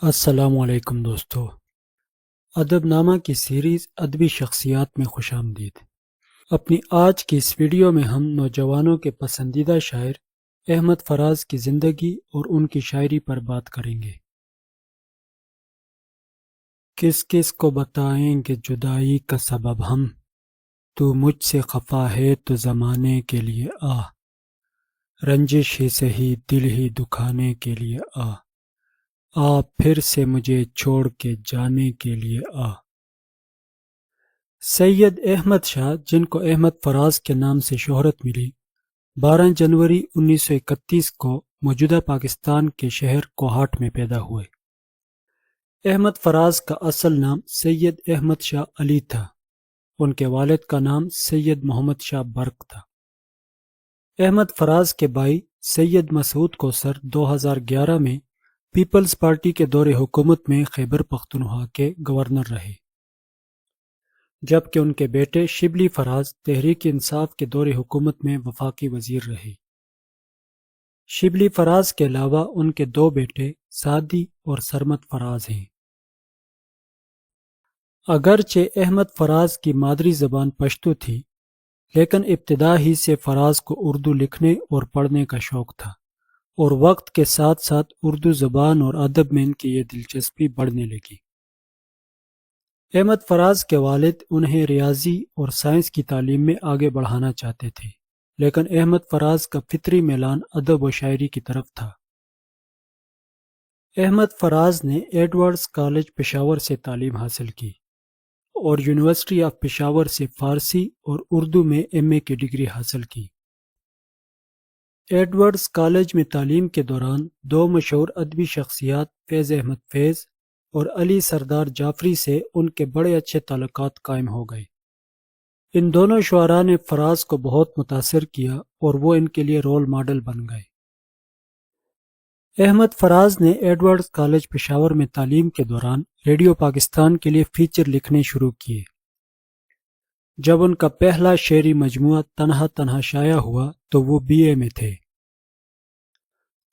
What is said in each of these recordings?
السلام علیکم دوستو، ادب نامہ کی سیریز ادبی شخصیات میں خوش آمدید۔ اپنی آج کی اس ویڈیو میں ہم نوجوانوں کے پسندیدہ شاعر احمد فراز کی زندگی اور ان کی شاعری پر بات کریں گے۔ کس کس کو بتائیں گے جدائی کا سبب ہم، تو مجھ سے خفا ہے تو زمانے کے لیے آ، رنجش ہی سہی دل ہی دکھانے کے لیے آ، پھر سے مجھے چھوڑ کے جانے کے لیے آ۔ سید احمد شاہ، جن کو احمد فراز کے نام سے شہرت ملی، 12 جنوری 1931 کو موجودہ پاکستان کے شہر کوہاٹ میں پیدا ہوئے۔ احمد فراز کا اصل نام سید احمد شاہ علی تھا۔ ان کے والد کا نام سید محمد شاہ برق تھا۔ احمد فراز کے بھائی سید مسعود کوثر 2011 میں پیپلز پارٹی کے دور حکومت میں خیبر پختونخوا کے گورنر رہے، جبکہ ان کے بیٹے شبلی فراز تحریک انصاف کے دور حکومت میں وفاقی وزیر رہے۔ شبلی فراز کے علاوہ ان کے 2 بیٹے سعدی اور سرمد فراز ہیں۔ اگرچہ احمد فراز کی مادری زبان پشتو تھی، لیکن ابتدا ہی سے فراز کو اردو لکھنے اور پڑھنے کا شوق تھا، اور وقت کے ساتھ ساتھ اردو زبان اور ادب میں ان کی یہ دلچسپی بڑھنے لگی۔ احمد فراز کے والد انہیں ریاضی اور سائنس کی تعلیم میں آگے بڑھانا چاہتے تھے، لیکن احمد فراز کا فطری میلان ادب و شاعری کی طرف تھا۔ احمد فراز نے ایڈورڈز کالج پشاور سے تعلیم حاصل کی اور یونیورسٹی آف پشاور سے فارسی اور اردو میں ایم اے کی ڈگری حاصل کی۔ ایڈورڈز کالج میں تعلیم کے دوران 2 مشہور ادبی شخصیات فیض احمد فیض اور علی سردار جعفری سے ان کے بڑے اچھے تعلقات قائم ہو گئے۔ ان دونوں شعراء نے فراز کو بہت متاثر کیا اور وہ ان کے لیے رول ماڈل بن گئے۔ احمد فراز نے ایڈورڈز کالج پشاور میں تعلیم کے دوران ریڈیو پاکستان کے لیے فیچر لکھنے شروع کیے۔ جب ان کا پہلا شعری مجموعہ تنہا تنہا شائع ہوا تو وہ BA میں تھے۔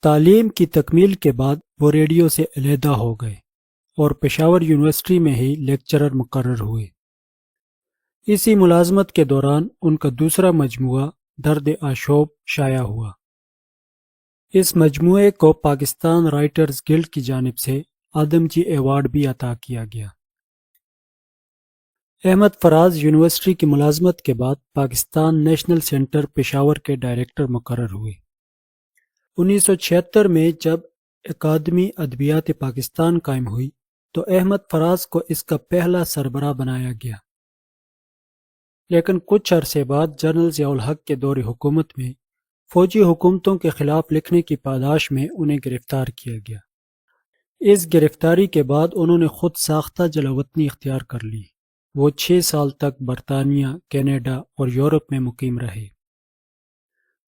تعلیم کی تکمیل کے بعد وہ ریڈیو سے علیحدہ ہو گئے اور پشاور یونیورسٹی میں ہی لیکچرر مقرر ہوئے۔ اسی ملازمت کے دوران ان کا دوسرا مجموعہ درد آشوب شائع ہوا۔ اس مجموعے کو پاکستان رائٹرز گلڈ کی جانب سے آدم جی ایوارڈ بھی عطا کیا گیا۔ احمد فراز یونیورسٹی کی ملازمت کے بعد پاکستان نیشنل سینٹر پشاور کے ڈائریکٹر مقرر ہوئے۔ 1976 میں جب اکادمی ادبیات پاکستان قائم ہوئی تو احمد فراز کو اس کا پہلا سربراہ بنایا گیا، لیکن کچھ عرصے بعد جنرل ضیاء الحق کے دور حکومت میں فوجی حکومتوں کے خلاف لکھنے کی پاداش میں انہیں گرفتار کیا گیا۔ اس گرفتاری کے بعد انہوں نے خود ساختہ جلاوطنی اختیار کر لی۔ وہ 6 سال تک برطانیہ، کینیڈا اور یورپ میں مقیم رہے۔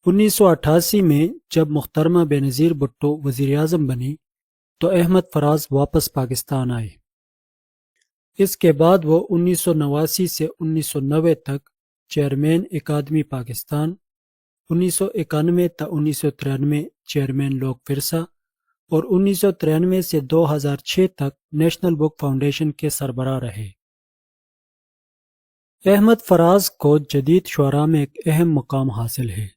1988 میں جب محترمہ بینظیر بھٹو وزیر اعظم بنی تو احمد فراز واپس پاکستان آئے۔ اس کے بعد وہ 1989 سے 1990 تک چیئرمین اکادمی پاکستان، 1991 تا 1993 چیئرمین لوک ورثہ اور 1993 سے 2006 تک نیشنل بک فاؤنڈیشن کے سربراہ رہے۔ احمد فراز کو جدید شعراء میں ایک اہم مقام حاصل ہے۔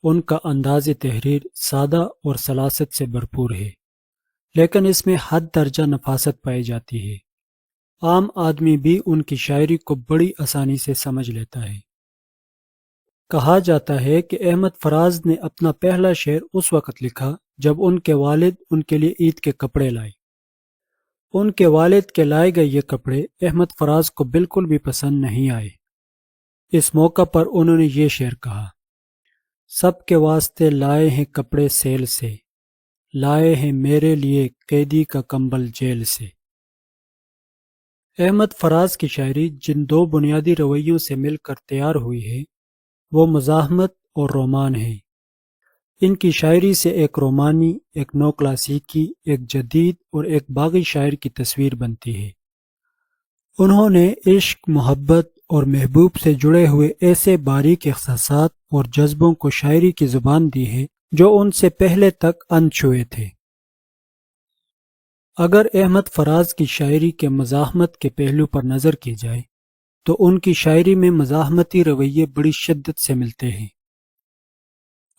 ان کا انداز تحریر سادہ اور سلاست سے بھرپور ہے، لیکن اس میں حد درجہ نفاست پائی جاتی ہے۔ عام آدمی بھی ان کی شاعری کو بڑی آسانی سے سمجھ لیتا ہے۔ کہا جاتا ہے کہ احمد فراز نے اپنا پہلا شعر اس وقت لکھا جب ان کے والد ان کے لیے عید کے کپڑے لائے۔ ان کے والد کے لائے گئے یہ کپڑے احمد فراز کو بالکل بھی پسند نہیں آئے۔ اس موقع پر انہوں نے یہ شعر کہا: سب کے واسطے لائے ہیں کپڑے سیل سے، لائے ہیں میرے لیے قیدی کا کمبل جیل سے۔ احمد فراز کی شاعری جن 2 بنیادی رویوں سے مل کر تیار ہوئی ہے وہ مزاحمت اور رومان ہے۔ ان کی شاعری سے ایک رومانی، ایک نو کلاسیکی، ایک جدید اور ایک باغی شاعر کی تصویر بنتی ہے۔ انہوں نے عشق، محبت اور محبوب سے جڑے ہوئے ایسے باریک احساسات اور جذبوں کو شاعری کی زبان دی ہے جو ان سے پہلے تک انچھوئے تھے۔ اگر احمد فراز کی شاعری کے مزاحمت کے پہلو پر نظر کی جائے تو ان کی شاعری میں مزاحمتی رویے بڑی شدت سے ملتے ہیں۔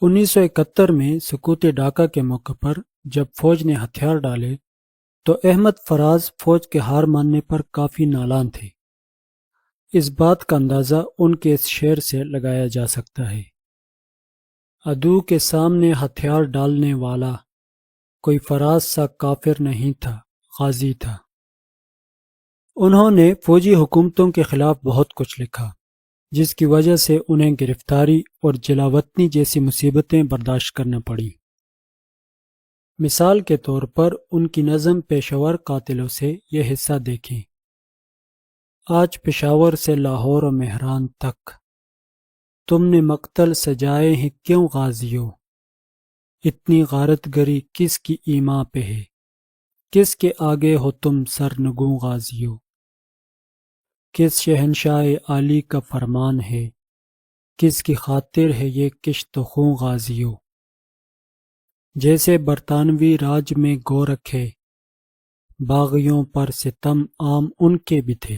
1971 میں سقوط ڈھاکہ کے موقع پر جب فوج نے ہتھیار ڈالے تو احمد فراز فوج کے ہار ماننے پر کافی نالان تھے۔ اس بات کا اندازہ ان کے اس شعر سے لگایا جا سکتا ہے: عدو کے سامنے ہتھیار ڈالنے والا کوئی فراز سا کافر نہیں تھا، غازی تھا۔ انہوں نے فوجی حکومتوں کے خلاف بہت کچھ لکھا، جس کی وجہ سے انہیں گرفتاری اور جلاوطنی جیسی مصیبتیں برداشت کرنا پڑیں۔ مثال کے طور پر ان کی نظم پیشور قاتلوں سے یہ حصہ دیکھیں: آج پشاور سے لاہور و مہران تک تم نے مقتل سجائے ہیں کیوں غازیوں، اتنی غارت گری کس کی ایما پہ ہے، کس کے آگے ہو تم سرنگوں غازیوں، کس شہنشاہ عالی کا فرمان ہے، کس کی خاطر ہے یہ کشت و خوں غازیوں، جیسے برطانوی راج میں گو رکھے باغیوں پر ستم عام ان کے بھی تھے،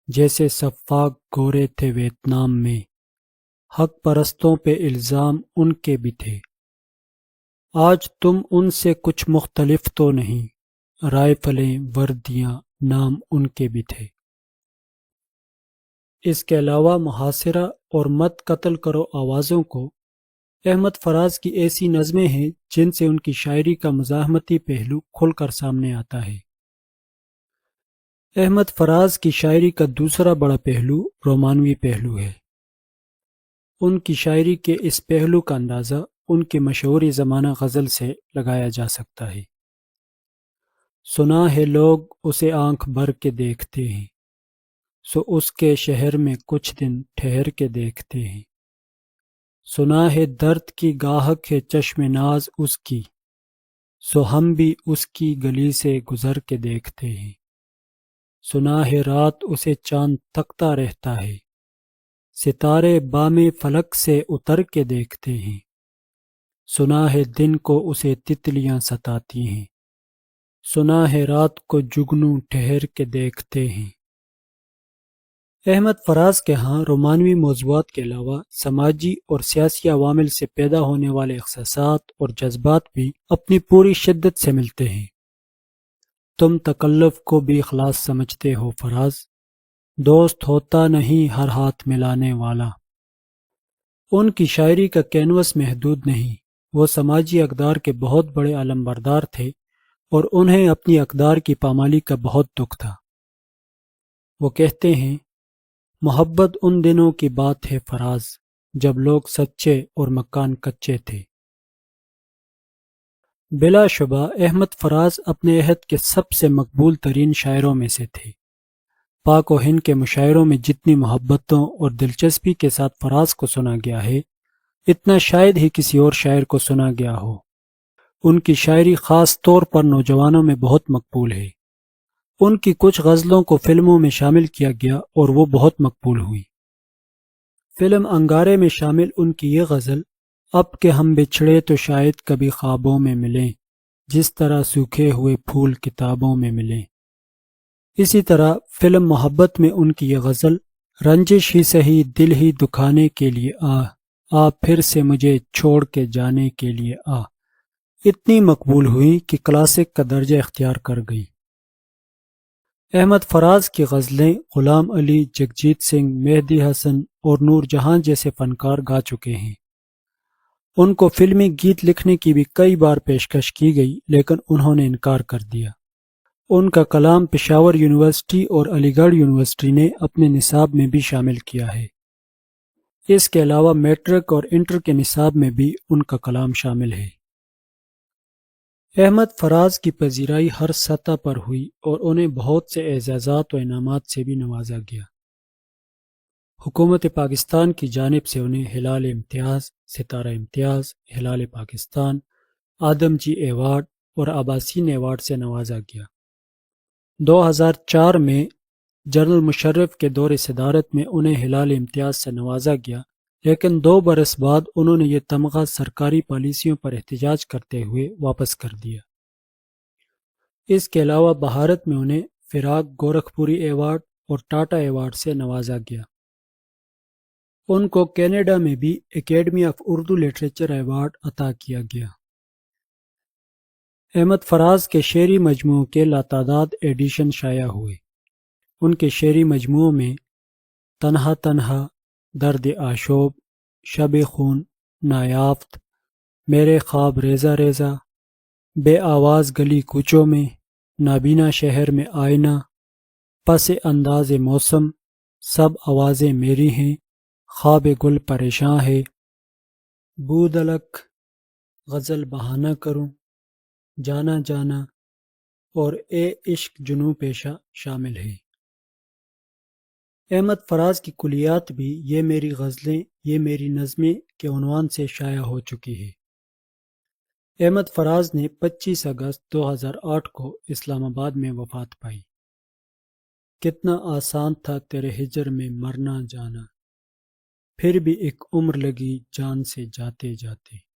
جیسے سفاک گورے تھے ویتنام میں حق پرستوں پہ الزام ان کے بھی تھے۔ آج تم ان سے کچھ مختلف تو نہیں، رائفلیں وردیاں نام ان کے بھی تھے۔ اس کے علاوہ محاصرہ اور مت قتل کرو آوازوں کو احمد فراز کی ایسی نظمیں ہیں جن سے ان کی شاعری کا مزاحمتی پہلو کھل کر سامنے آتا ہے۔ احمد فراز کی شاعری کا دوسرا بڑا پہلو رومانوی پہلو ہے۔ ان کی شاعری کے اس پہلو کا اندازہ ان کی مشہور زمانہ غزل سے لگایا جا سکتا ہے: سنا ہے لوگ اسے آنکھ بھر کے دیکھتے ہیں، سو اس کے شہر میں کچھ دن ٹھہر کے دیکھتے ہیں، سنا ہے درد کی گاہک ہے چشم ناز اس کی، سو ہم بھی اس کی گلی سے گزر کے دیکھتے ہیں، سنا ہے رات اسے چاند تکتا رہتا ہے، ستارے بام فلک سے اتر کے دیکھتے ہیں، سنا ہے دن کو اسے تتلیاں ستاتی ہیں، سنا ہے رات کو جگنو ٹھہر کے دیکھتے ہیں۔ احمد فراز کے ہاں رومانوی موضوعات کے علاوہ سماجی اور سیاسی عوامل سے پیدا ہونے والے احساسات اور جذبات بھی اپنی پوری شدت سے ملتے ہیں۔ تم تکلف کو بھی اخلاص سمجھتے ہو فراز، دوست ہوتا نہیں ہر ہاتھ ملانے والا۔ ان کی شاعری کا کینوس محدود نہیں، وہ سماجی اقدار کے بہت بڑے علمبردار تھے اور انہیں اپنی اقدار کی پامالی کا بہت دکھ تھا۔ وہ کہتے ہیں: محبت ان دنوں کی بات ہے فراز، جب لوگ سچے اور مکان کچے تھے۔ بلا شبہ احمد فراز اپنے عہد کے سب سے مقبول ترین شاعروں میں سے تھے۔ پاک و ہند کے مشاعروں میں جتنی محبتوں اور دلچسپی کے ساتھ فراز کو سنا گیا ہے، اتنا شاید ہی کسی اور شاعر کو سنا گیا ہو۔ ان کی شاعری خاص طور پر نوجوانوں میں بہت مقبول ہے۔ ان کی کچھ غزلوں کو فلموں میں شامل کیا گیا اور وہ بہت مقبول ہوئی۔ فلم انگارے میں شامل ان کی یہ غزل: اب کہ ہم بچھڑے تو شاید کبھی خوابوں میں ملیں، جس طرح سوکھے ہوئے پھول کتابوں میں ملیں۔ اسی طرح فلم محبت میں ان کی یہ غزل: رنجش ہی سہی دل ہی دکھانے کے لیے آ پھر سے مجھے چھوڑ کے جانے کے لیے اتنی مقبول ہوئی کہ کلاسک کا درجہ اختیار کر گئی۔ احمد فراز کی غزلیں غلام علی، جگجیت سنگھ، مہدی حسن اور نور جہاں جیسے فنکار گا چکے ہیں۔ ان کو فلمی گیت لکھنے کی بھی کئی بار پیشکش کی گئی لیکن انہوں نے انکار کر دیا۔ ان کا کلام پشاور یونیورسٹی اور علی گڑھ یونیورسٹی نے اپنے نصاب میں بھی شامل کیا ہے۔ اس کے علاوہ میٹرک اور انٹر کے نصاب میں بھی ان کا کلام شامل ہے۔ احمد فراز کی پذیرائی ہر سطح پر ہوئی اور انہیں بہت سے اعزازات و انعامات سے بھی نوازا گیا۔ حکومت پاکستان کی جانب سے انہیں ہلال امتیاز، ستارہ امتیاز، ہلال پاکستان، آدم جی ایوارڈ اور آباسین ایوارڈ سے نوازا گیا۔ 2004 میں جنرل مشرف کے دور صدارت میں انہیں ہلال امتیاز سے نوازا گیا، لیکن 2 برس بعد انہوں نے یہ تمغہ سرکاری پالیسیوں پر احتجاج کرتے ہوئے واپس کر دیا۔ اس کے علاوہ بھارت میں انہیں فراق گورکھپوری ایوارڈ اور ٹاٹا ایوارڈ سے نوازا گیا۔ ان کو کینیڈا میں بھی academy of Urdu literature award عطا کیا گیا۔ احمد فراز کے شعری مجموعوں کے لاتعداد ایڈیشن شائع ہوئے۔ ان کے شعری مجموعوں میں تنہا تنہا، درد آشوب، شب خون، نایافت، میرے خواب ریزہ ریزہ، بے آواز گلی کوچوں میں، نابینا شہر میں آئینہ، پس انداز موسم، سب آوازیں میری ہیں، خواب گل پریشاں ہے، بود الک، غزل بہانہ کروں، جانا جانا اور اے عشق جنوں پیشہ شامل ہے۔ احمد فراز کی کلیات بھی یہ میری غزلیں یہ میری نظمیں کے عنوان سے شائع ہو چکی ہے۔ احمد فراز نے 25 اگست 2008 کو اسلام آباد میں وفات پائی۔ کتنا آسان تھا تیرے ہجر میں مرنا جانا، پھر بھی ایک عمر لگی جان سے جاتے جاتے۔